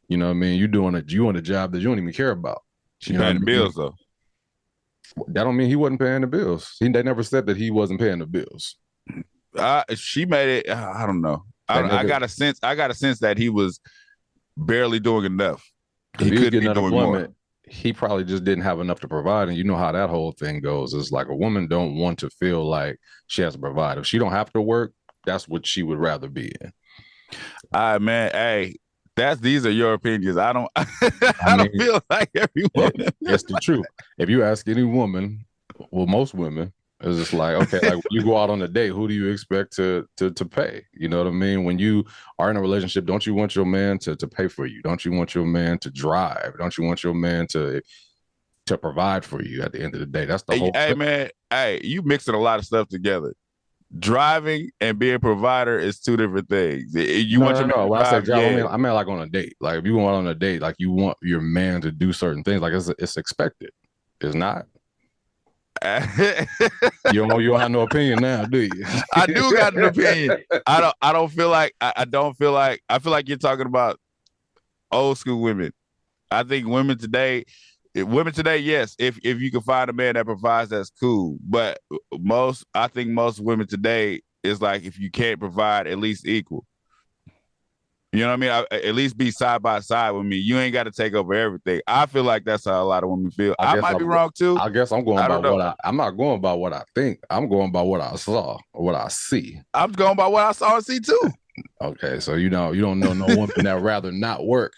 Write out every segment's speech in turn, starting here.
You know what I mean? You doing a job that you don't even care about. She You know paying what the I mean? bills though. That don't mean he wasn't paying the bills. They never said that he wasn't paying the bills. She made it. I don't know. They I never, got a sense. I got a sense that he was barely doing enough. if He he was could getting be doing more. unemployment, he probably just didn't have enough to provide. And you know how that whole thing goes. It's like a woman don't want to feel like she has to provide. If she don't have to work, that's what she would rather be in. All right, man. Hey, these are your opinions. I don't. I I don't mean, feel like every woman. it's the truth. If you ask any woman, well, most women, it's just like, okay, like when you go out on a date, who do you expect to pay? You know what I mean? When you are in a relationship, don't you want your man to pay for you? Don't you want your man to drive? Don't you want your man to provide for you at the end of the day? That's the Hey, whole hey, thing. man. Hey, you mixing a lot of stuff together. Driving and being a provider is two different things. You No, want no, your man no. to When I say drive, job, yeah. I mean like on a date. Like if you go out on a date, like you want your man to do certain things. Like it's expected. It's not. You don't have no opinion now, do you? I do got an opinion. I don't feel like I don't feel like I feel like you're talking about old school women. I think women today, yes, if you can find a man that provides, that's cool. But I think most women today is like, if you can't provide, at least equal. You know what I mean? At least be side by side with me. You ain't got to take over everything. I feel like that's how a lot of women feel. I I guess might be wrong too. I guess I'm going I by don't know. I'm not going by what I think. I'm going by what I saw or what I see. I'm going by what I saw and see too. Okay, so you don't know no woman that rather not work.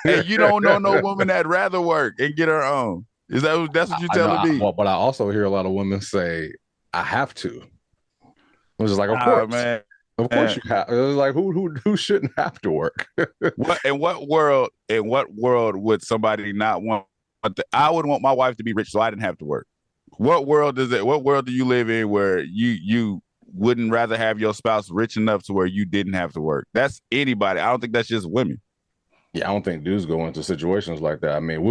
And you don't know no woman that'd rather work and get her own. That's what you're I know, telling me? well, but I also hear a lot of women say, "I have to." Which is like, Oh man. of course you have. It's like who shouldn't have to work? In what world would somebody not want I would want my wife to be rich so I didn't have to work. What world do you live in where you wouldn't rather have your spouse rich enough to where you didn't have to work? That's anybody. I don't think that's just women. Yeah, I don't think dudes go into situations like that. I mean,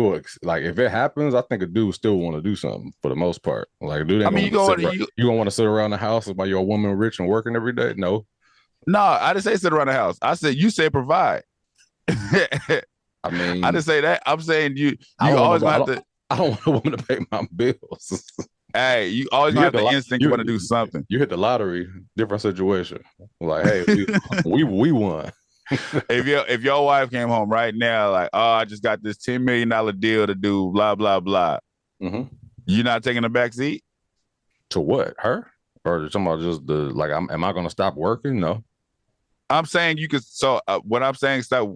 like if it happens, I think a dude still want to do something for the most part. Like a dude I ain't gonna mean, want to sit around. You gonna want to sit around the house while you're a woman rich and working every day? No. no, I didn't say sit around the house. I said you said provide. I I didn't mean, say that. I'm saying I you don't always want gonna have to. to. I don't want a woman to pay my bills. Hey, you always You gonna hit have the the instinct to want to do you something. you hit the lottery, different situation. Like, hey, we won. If your wife came home right now, like, oh, I just got this $10 million deal to do, blah blah blah, Mm-hmm. you not taking the back seat? To what? Her? Or talking about just the like? Am I gonna stop working? No. I'm saying you could. So what I'm saying, stop.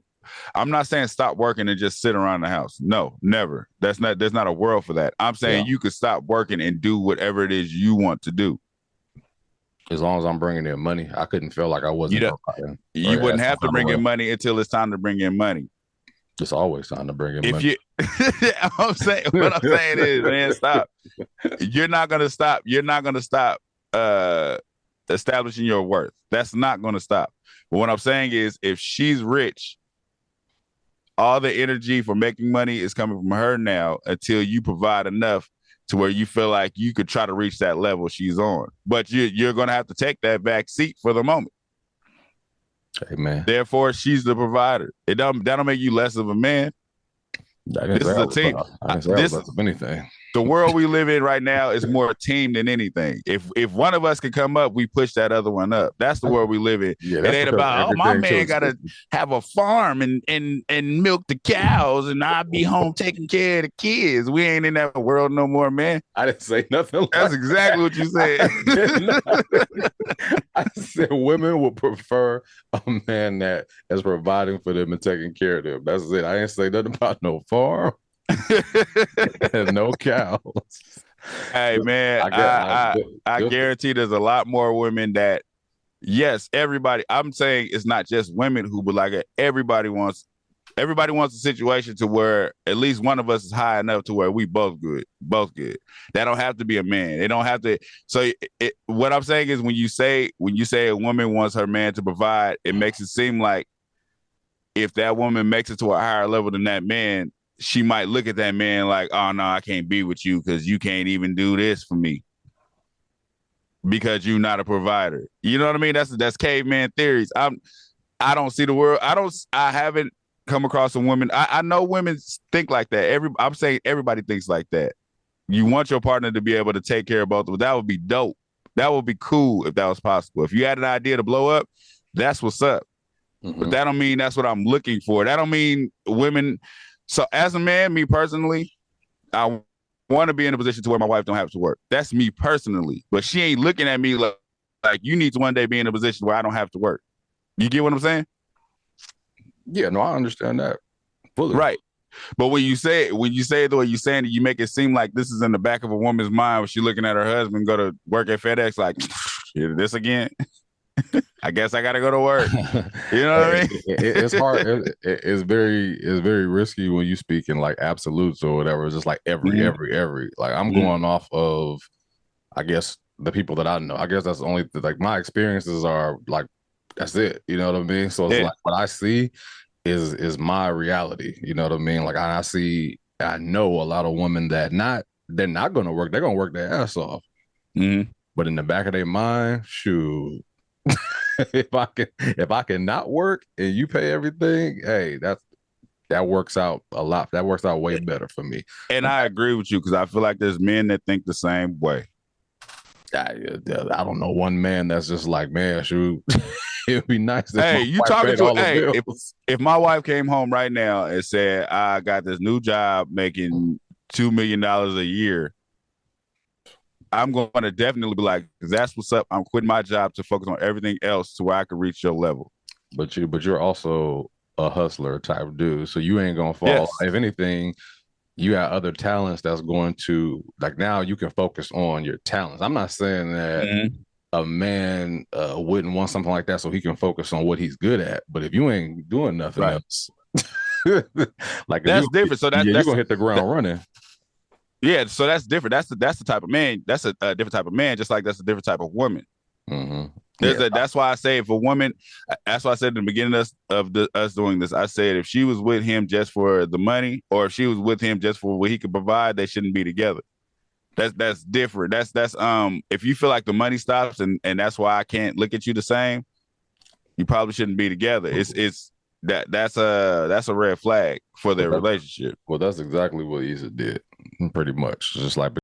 I'm not saying stop working and just sit around the house. No, never. That's not. There's not a world for that. I'm Yeah. saying you could stop working and do whatever it is you want to do. As long as I'm bringing in money, I couldn't feel like I You wasn't know, providing or you had wouldn't some have to type of bring in way. money until it's time to bring in money. It's always time to bring in If money. you, I'm saying, what I'm saying is, man, stop. You're not gonna stop. You're not gonna stop uh establishing your worth. That's not gonna stop. But what I'm saying is, if she's rich, all the energy for making money is coming from her now until you provide enough to where you feel like you could try to reach that level she's on. But you're gonna have to take that back seat for the moment. Hey man, Therefore, she's the provider. It don't That don't make you less of a man. I didn't This say is I a was. team. I didn't say I was This less of anything. The world we live in right now is more a team than anything. If one of us can come up, we push that other one up. That's the world we live in. Yeah, It that's ain't because about, oh, my everything man kills. gotta have a farm and milk the cows and I be home taking care of the kids. We ain't in that world no more, man. I didn't say nothing That's like exactly what you said. I said women would prefer a man that is providing for them and taking care of them. That's it. I didn't say nothing about no farm and no cows. Hey man, I get I good. guarantee there's a lot more women that, yes, everybody. I'm saying it's not just women who would like it. Everybody wants a situation to where at least one of us is high enough to where we both good. That don't have to be a man. They don't have to. So what I'm saying is, when you say a woman wants her man to provide, it makes it seem like if that woman makes it to a higher level than that man, she might look at that man like, oh no, I can't be with you because you can't even do this for me because you're not a provider. You know what I mean? That's caveman theories. I don't see the world. I haven't come across a woman. I know women think like that. I'm saying everybody thinks like that. You want your partner to be able to take care of both of them. That would be dope. That would be cool if that was possible. If you had an idea to blow up, that's what's up. But that don't mean that's what I'm looking for. That don't mean women. So as a man, me personally, I want to be in a position to where my wife don't have to work. That's me personally. But she ain't looking at me like you need to one day be in a position where I don't have to work. You get what I'm saying? Yeah, no, I understand that fully. Right. But when you say it the way you're saying it, you make it seem like this is in the back of a woman's mind when she's looking at her husband go to work at FedEx like, this again? I guess I got to go to work. You know what I mean? It's hard. It's very risky when you speak in like absolutes or whatever. It's just like every. Like I'm going off of, I guess, the people that I know. I guess that's the only like my experiences are like, that's it. You know what I mean? So it's like what I see is my reality. You know what I mean? Like I know a lot of women that they're not going to work. They're going to work their ass off. But in the back of their mind, shoot, if I can not work and you pay everything, hey, that works out a lot. That works out way better for me. And I agree with you because I feel like there's men that think the same way. I don't know one man that's just like, man, shoot. It'd be nice. Hey, you talking to if my wife came home right now and said, I got this new job making $2 million a year, I'm going to definitely be like, that's what's up. I'm quitting my job to focus on everything else to where I can reach your level. But you're also a hustler type dude. So you ain't gonna fall. Yes. If anything, you got other talents that's going to like now you can focus on your talents. I'm not saying that a man wouldn't want something like that so he can focus on what he's good at. But if you ain't doing nothing else, like that's different. So that's you're gonna hit the ground running. Yeah, so that's different. That's the type of man. That's a different type of man. Just like that's a different type of woman. That's why I say if a woman. That's why I said in the beginning of us doing this. I said if she was with him just for the money, or if she was with him just for what he could provide, they shouldn't be together. That's different. That's if you feel like the money stops and that's why I can't look at you the same, you probably shouldn't be together. That's a red flag for their relationship. Well, that's exactly what Issa did, pretty much. Just like